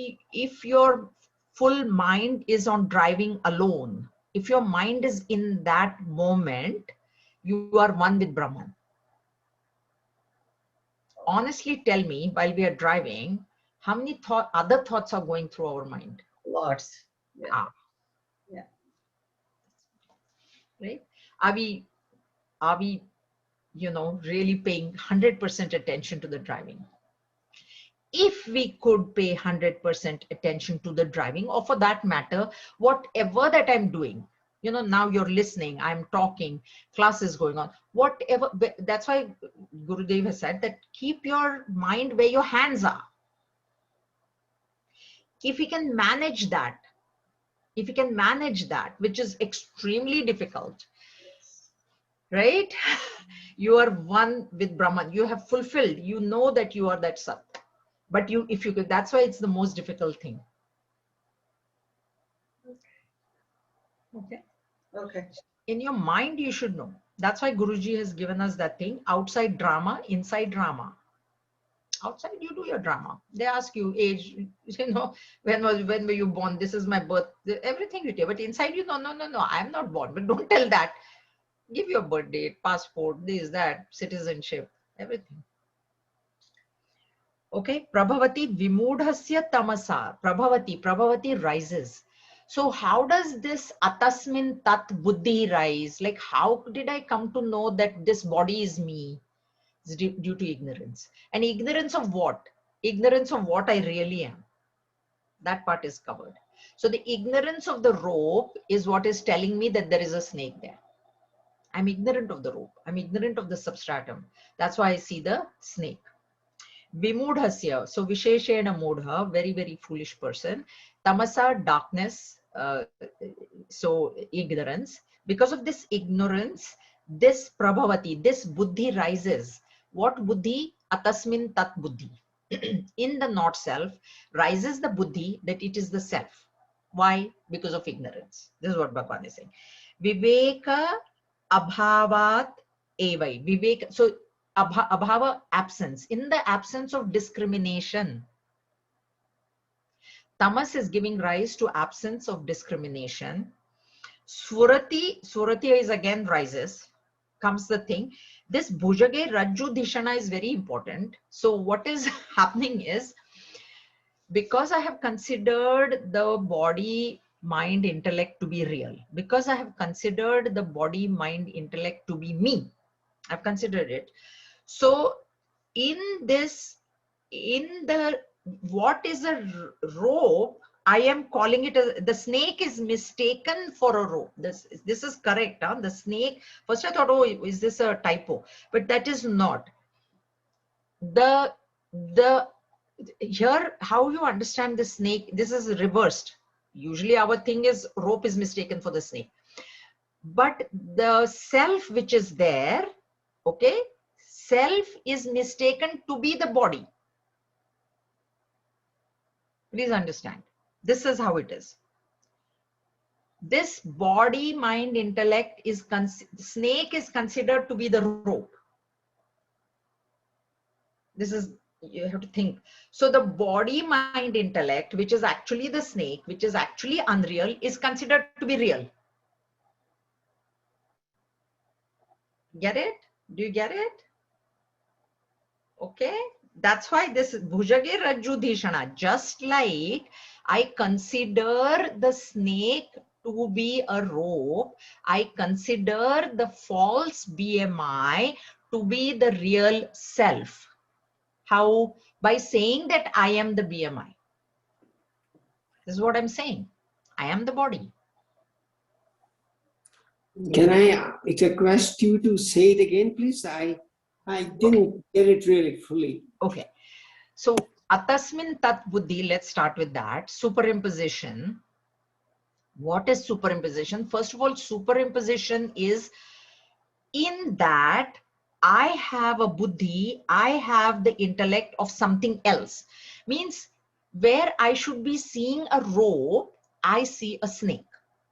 your full mind is on driving alone, if your mind is in that moment, you are one with Brahman. Honestly, tell me, while we are driving, how many other thoughts are going through our mind? Lots. Yeah. Yeah. Right? Are we really paying 100% attention to the driving? If we could pay 100% attention to the driving, or for that matter, whatever that I'm doing, now you're listening, I'm talking, class is going on, whatever. That's why Gurudev has said that keep your mind where your hands are. If we can manage that, which is extremely difficult, right? You are one with Brahman. You have fulfilled, you know that you are that Sat. But if you could, that's why it's the most difficult thing. Okay. In your mind, you should know. That's why Guruji has given us that thing: outside drama, inside drama. Outside, you do your drama. They ask you age, when were you born? This is my birth, everything you do. But inside, no, I'm not born. But don't tell that. Give your birth date, passport, this, that, citizenship, everything. Okay, Prabhavati Vimudhasya Tamasa. Prabhavati rises. So how does this Atasmin Tat Buddhi rise? Like, how did I come to know that this body is me? It's due to ignorance. And ignorance of what? Ignorance of what I really am. That part is covered. So the ignorance of the rope is what is telling me that there is a snake there. I'm ignorant of the rope. I'm ignorant of the substratum. That's why I see the snake. Vimudhasya, so Visheshena Mudha, very, very foolish person. Tamasa, darkness, so ignorance. Because of this ignorance, this Prabhavati, this Buddhi rises. What Buddhi? Atasmin Tat Buddhi. In the not self, rises the Buddhi that it is the self. Why? Because of ignorance. This is what Bhagavan is saying. Viveka Abhavat AY. Vivek. So abhava, absence. In the absence of discrimination, tamas is giving rise to absence of discrimination. Surati is again rises. Comes the thing. This bhujage rajju dishana is very important. So what is happening is, because I have considered the body, mind, intellect to be real, because I have considered the body, mind, intellect to be me, I've considered it. So in this, in the, what is a rope, I am calling it the snake is mistaken for a rope. This is correct. Huh? The snake, first I thought, oh, is this a typo? But that is not. The here, how you understand the snake, this is reversed. Usually our thing is rope is mistaken for the snake. But the self which is there, okay, self is mistaken to be the body. Please understand. This is how it is. This body, mind, intellect is, snake is considered to be the rope. This is, you have to think. So the body, mind, intellect, which is actually the snake, which is actually unreal, is considered to be real. Get it? Do you get it? Okay. That's why this bhujage rajju dhishana, just like I consider the snake to be a rope, I consider the false BMI to be the real self. How? By saying that I am the BMI. This is what I'm saying. I am the body. Can I request you to say it again, please? I didn't get it really fully. Okay. So atasmin tat buddhi, let's start with that. Superimposition. What is superimposition? First of all, superimposition is in that I have a buddhi, I have the intellect of something else. Means where I should be seeing a rope, I see a snake.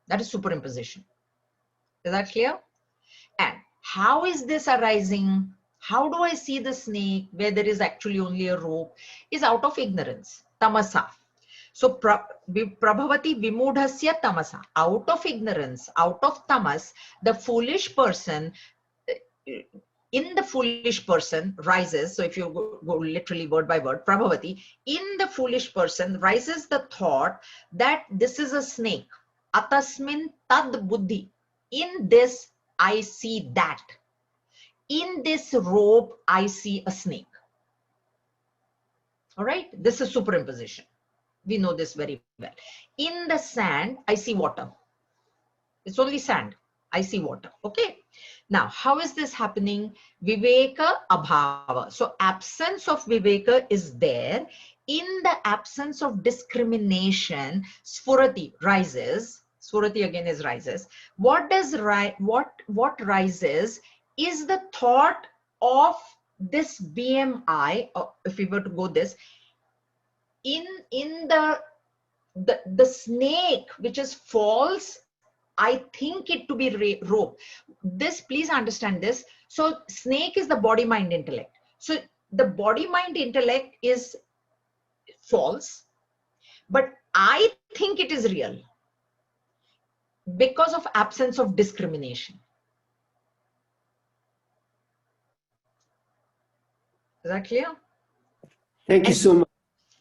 That is superimposition. Is that clear? And how is this arising? How do I see the snake where there is actually only a rope? Is out of ignorance, tamasa. So prabhavati vimudhasya tamasa. Out of ignorance, out of tamas, the foolish person, in the foolish person rises. So if you go literally word by word, prabhavati, in the foolish person rises the thought that this is a snake. Atasmin tad buddhi. In this, I see that. In this rope, I see a snake. All right, this is superimposition. We know this very well. In the sand, I see water. It's only sand. I see water. Okay. Now, how is this happening? Viveka abhava. So absence of viveka is there. In the absence of discrimination, sphurati rises. Sphurati again is rises. What does what rises is the thought of this BMI. If we were to go this, in the snake which is false, I think it to be rope. This, please understand this. So snake is the body, mind, intellect. So the body, mind, intellect is false, but I think it is real because of absence of discrimination. Is that clear? Thank you so much.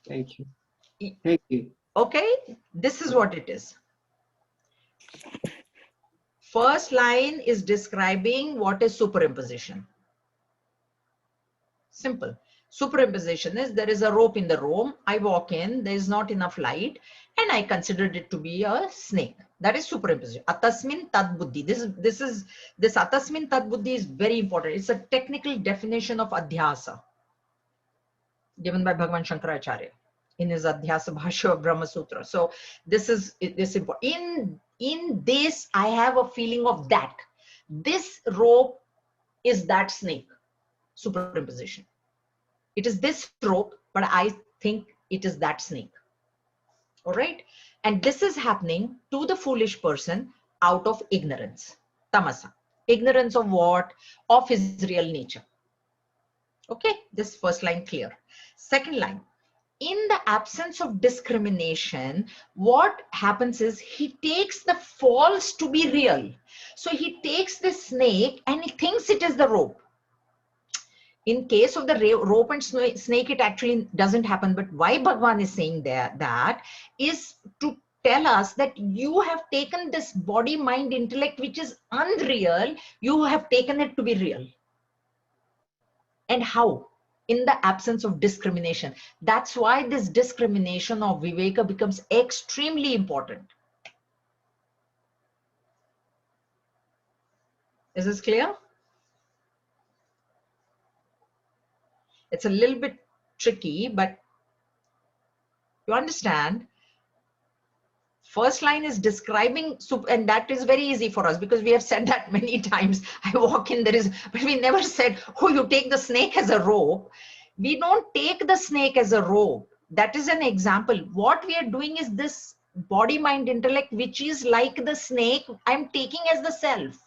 Thank you. Thank you. Okay, this is what it is. First line is describing what is superimposition. Simple. Superimposition is there is a rope in the room. I walk in, there is not enough light, and I considered it to be a snake. That is superimposition. Atasmin tad buddhi. This atasmin tad buddhi is very important. It's a technical definition of adhyasa given by Bhagavan Shankaracharya in his Adhyasa Bhashya of Brahma Sutra. So this is important. In this, I have a feeling of that. This rope is that snake. Superimposition. It is this rope, but I think it is that snake. All right. And this is happening to the foolish person out of ignorance. Tamasa. Ignorance of what? Of his real nature. Okay, this first line clear. Second line, in the absence of discrimination, what happens is he takes the false to be real. So he takes the snake and he thinks it is the rope. In case of the rope and snake, it actually doesn't happen. But why Bhagwan is saying that is to tell us that you have taken this body, mind, intellect, which is unreal, you have taken it to be real. And how? In the absence of discrimination. That's why this discrimination of Viveka becomes extremely important. Is this clear? It's a little bit tricky, but you understand. First line is describing, and that is very easy for us because we have said that many times. I walk in, there is, but we never said, oh, you take the snake as a rope. We don't take the snake as a rope. That is an example. What we are doing is this body, mind, intellect, which is like the snake, I'm taking as the self.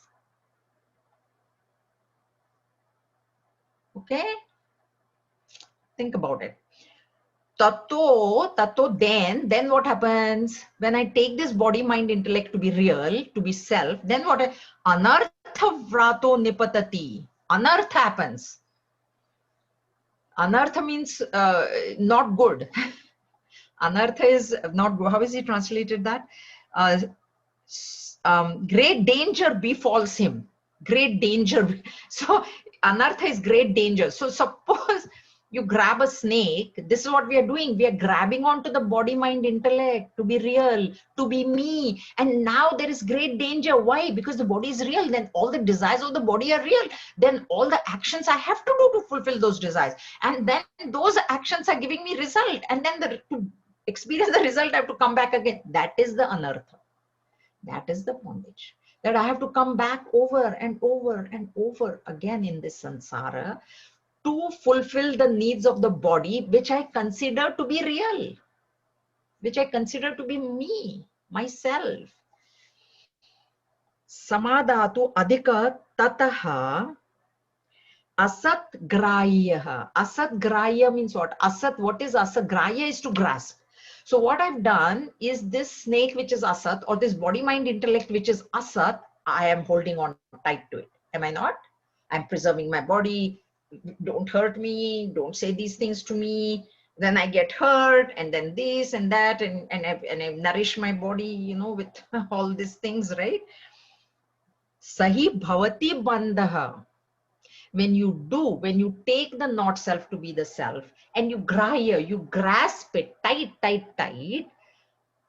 Okay? Think about it. Tato, then what happens? When I take this body, mind, intellect to be real, to be self, then what? Anartha vrato nipatati. Anartha happens. Anartha means not good. Anartha is not good. How is he translated that? Great danger befalls him. Great danger. So anartha is great danger. So suppose you grab a snake, this is what we are doing. We are grabbing onto the body, mind, intellect to be real, to be me. And now there is great danger. Why? Because the body is real. Then all the desires of the body are real. Then all the actions I have to do to fulfill those desires. And then those actions are giving me result. And then to experience the result, I have to come back again. That is the anartha. That is the bondage. That I have to come back over and over and over again in this samsara to fulfill the needs of the body, which I consider to be real, which I consider to be me, myself. Samadhatu adhika tataha asat grahya. Asat grahya means what? Asat, what is asat? Grahya is to grasp. So what I've done is this snake, which is asat, or this body, mind, intellect, which is asat, I am holding on tight to it. Am I not? I'm preserving my body. Don't hurt me. Don't say these things to me. Then I get hurt, and then this and that, and I nourish my body, you know, with all these things, right? Sahi bhavati bandha. When you take the not self to be the self, and you grahya, you grasp it tight,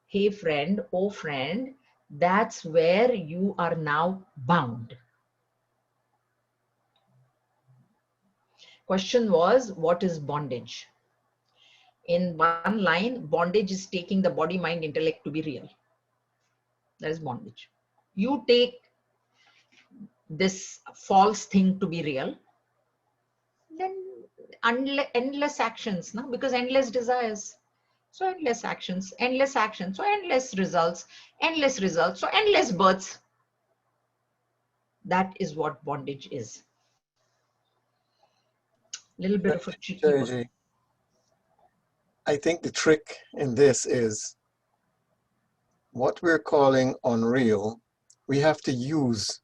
hey friend, oh friend, that's where you are now bound. Question was, what is bondage? In one line, bondage is taking the body, mind, intellect to be real. That is bondage. You take this false thing to be real, then endless actions, no? Because endless desires. So endless actions, so endless results, so endless births. That is what bondage is. Little bit of a tricky word. I think the trick in this is what we're calling unreal, we have to use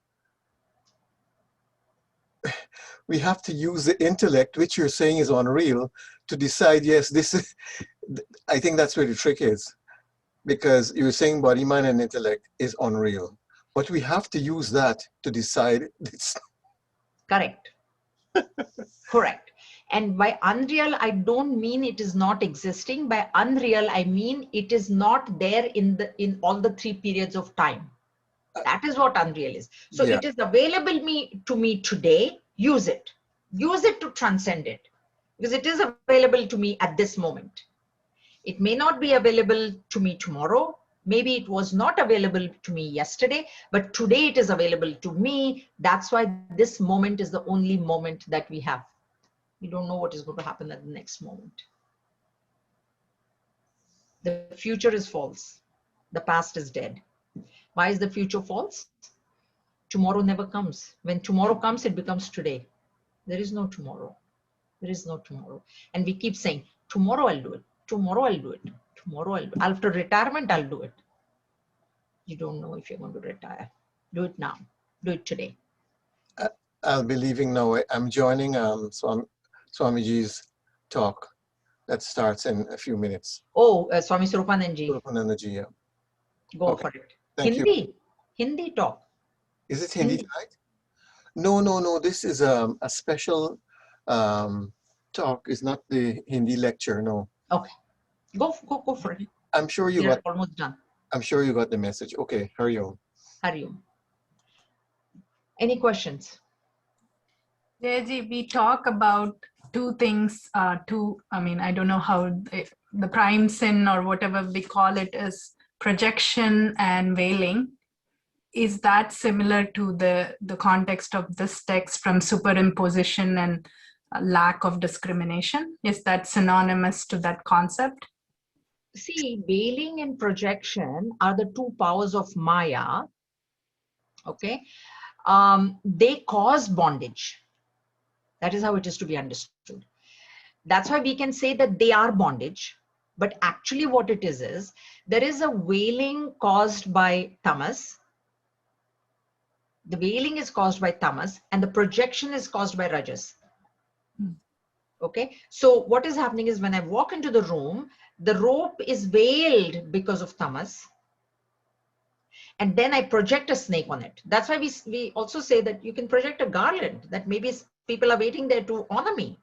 the intellect, which you're saying is unreal, to decide, yes, this is, I think that's where the trick is. Because you're saying body, mind, and intellect is unreal. But we have to use that to decide it's correct. Correct. And by unreal, I don't mean it is not existing. By unreal, I mean it is not there in all the 3 periods of time. That is what unreal is. So yeah. It is available to me today. Use it. Use it to transcend it. Because it is available to me at this moment. It may not be available to me tomorrow. Maybe it was not available to me yesterday, but today it is available to me. That's why this moment is the only moment that we have. We don't know what is going to happen at the next moment. The future is false. The past is dead. Why is the future false? Tomorrow never comes. When tomorrow comes, it becomes today. There is no tomorrow. There is no tomorrow. And we keep saying, tomorrow I'll do it. Tomorrow I'll do it. Tomorrow I'll do it. After retirement, I'll do it. You don't know if you're going to retire. Do it now. Do it today. I'll be leaving now. I'm joining Swamiji's talk that starts in a few minutes. Oh, Swami Surupananji. Surupananji, yeah. Go Okay. for it. Thank Hindi. you. Hindi talk. Is it Hindi tonight? No. This is a special talk. It's not the Hindi lecture. No. Okay. Go for it. I'm sure you We're got. almost done. I'm sure you got the message. Okay, hurry on. Hurry on. Any questions? Jayaji, we talk about two things, I don't know how the prime sin or whatever we call it is projection and veiling. Is that similar to the context of this text from superimposition and lack of discrimination? Is that synonymous to that concept? See, veiling and projection are the two powers of Maya. Okay. They cause bondage. That is how it is to be understood. That's why we can say that they are bondage. But actually what it is there is a veiling caused by tamas. The veiling is caused by tamas and the projection is caused by rajas. Okay. So what is happening is when I walk into the room, the rope is veiled because of tamas. And then I project a snake on it. That's why we also say that you can project a garland, that maybe people are waiting there to honor me.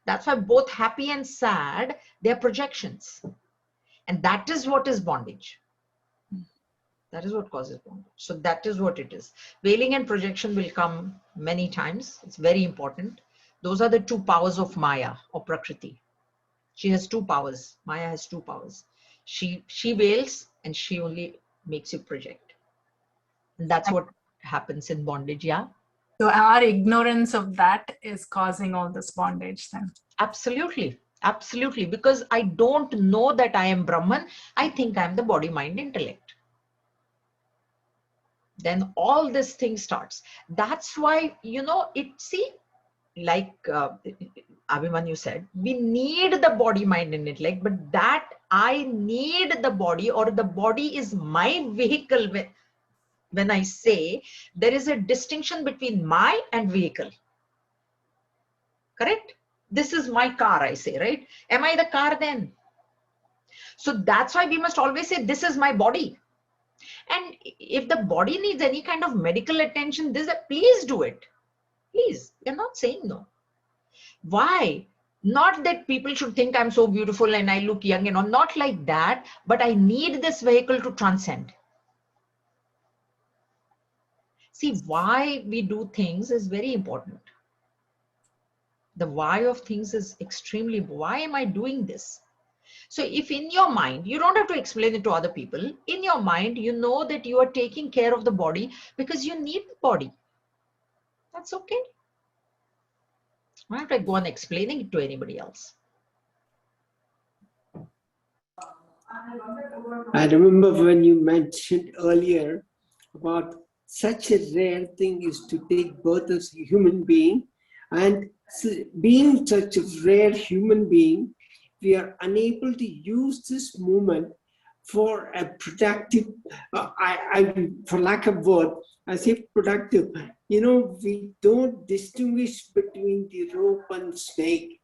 That's why both happy and sad, they're projections. And that is what is bondage. That is what causes bondage. So that is what it is. Veiling and projection will come many times. It's very important. Those are the two powers of Maya or Prakriti. She has two powers. Maya has two powers. She veils and she only makes you project. And that's what happens in bondage, yeah? So our ignorance of that is causing all this bondage then? Absolutely. Absolutely. Because I don't know that I am Brahman. I think I'm the body, mind, intellect. Then all this thing starts. That's why, like Abhimanyu said, we need the body, mind, and intellect, but that I need the body or the body is my vehicle. When I say there is a distinction between my and vehicle. Correct? This is my car, I say, right? Am I the car then? So that's why we must always say, this is my body. And if the body needs any kind of medical attention, please do it. Please. We're not saying no. Why? Not that people should think I'm so beautiful and I look young, not like that, but I need this vehicle to transcend. See, why we do things is very important. The why of things is extremely, why am I doing this? So if in your mind, you don't have to explain it to other people. In your mind, you know that you are taking care of the body because you need the body. That's okay. I don't have to go on explaining it to anybody else. I remember when you mentioned earlier about such a rare thing is to take birth as a human being, and being such a rare human being, we are unable to use this moment for a productive, for lack of word, I say productive. We don't distinguish between the rope and snake,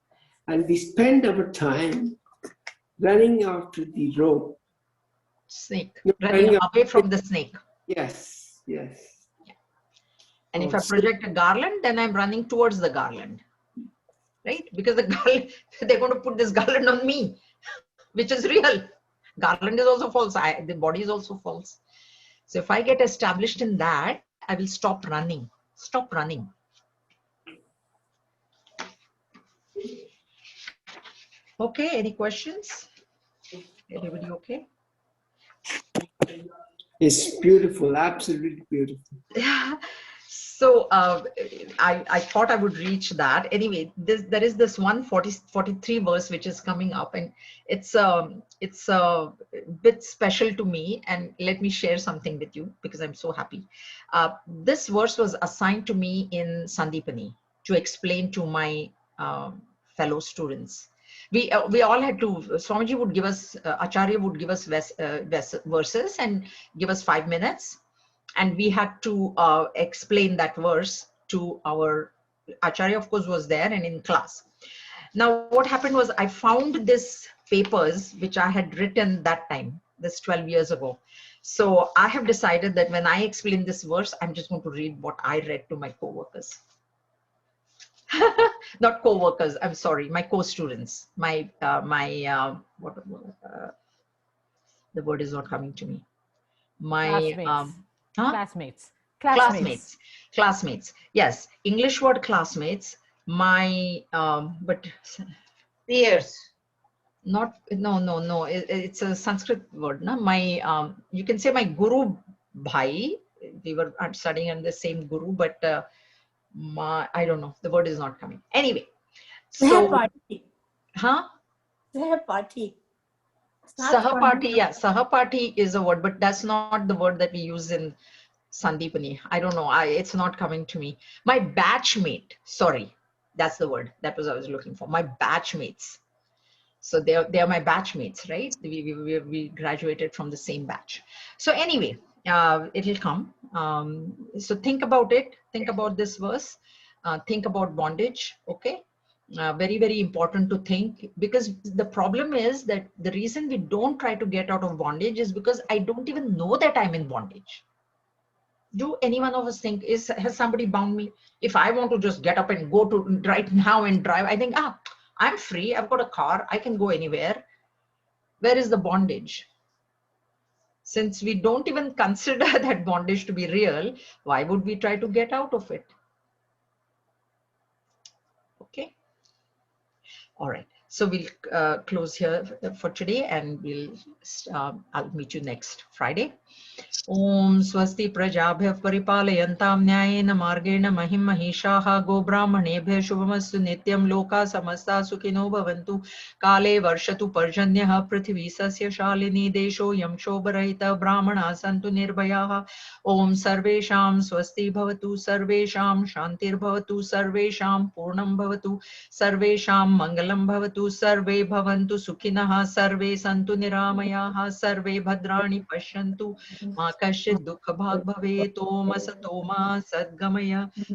and we spend our time running after the rope. Snake, running away from the snake. Yes, yes. Yeah. And if I project a garland, then I'm running towards the garland, right? Because the garland, they're going to put this garland on me, which is real. Garland is also false. The body is also false. So if I get established in that, I will stop running. Stop running. Okay, any questions? Everybody okay? It's beautiful, absolutely beautiful. So I thought I would reach that. Anyway, there is this 143 verse which is coming up, and it's a bit special to me. And let me share something with you because I'm so happy. This verse was assigned to me in Sandipani to explain to my fellow students. We all had to. Swamiji would give us, Acharya would give us verses and give us 5 minutes, and we had to explain that verse to our Acharya. Of course, was there and in class. Now what happened was I found this papers which I had written that time, this 12 years ago. So I have decided that when I explain this verse, I'm just going to read what I read to my co-workers. Not co-workers, I'm sorry, my co-students, the word is not coming to me. My Classmates. Classmates. Yes, English word classmates. My but Peers. not no. It's a Sanskrit word. No, my you can say my guru bhai. We were studying under the same guru, but I don't know. The word is not coming. Anyway, so Sahapati. Sahapati, yeah, Sahapati is a word, but that's not the word that we use in Sandipani. I don't know. It's not coming to me. My batchmate. Sorry, that's the word. That was I was looking for. My batchmates. So they're my batchmates, right? We graduated from the same batch. So anyway, it'll come. So think about it. Think about this verse. Think about bondage. Okay. Very, very important to think, because the problem is that the reason we don't try to get out of bondage is because I don't even know that I'm in bondage. Do any one of us think, has somebody bound me? If I want to just get up and go to right now and drive, I think, I'm free. I've got a car. I can go anywhere. Where is the bondage? Since we don't even consider that bondage to be real, why would we try to get out of it? Okay. All right. So we'll close here for today, and I'll meet you next Friday. Om swasti prajabhya paripalayantam nyayena margena mahim mahishaha gobrahmanebhya shubhamastu nityam loka samasta sukhino bhavantu kale varshatu parjanyah prithvi sasya shalini desho yam shobharahita brahmana santu nirbhayaha. Om sarvesham swasti bhavatu sarvesham shantir bhavatu sarvesham purnam bhavatu sarvesham mangalam bhavatu sarve bhavantu sukhinah sarve santu niramayaha sarve bhadrani pashyantu मा कश्चित् दुःख भाग् भवेत्। ओम असतो मा सद्गमय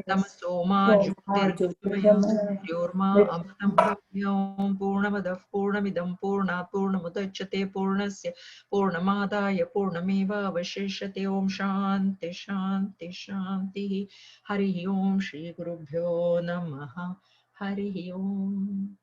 तमसो मा ज्योतिर्गमय मृत्योर्मा अमृतमृतमय। ओम पूर्णमदः पूर्णमिदं पूर्णात् पूर्णमुदच्यते पूर्णस्य पूर्णमादाय पूर्णमेवावशिष्यते। ओम शान्ति शान्ति शान्तिः। हरिः ओम श्री गुरुभ्यो नमः। हरिः ओम।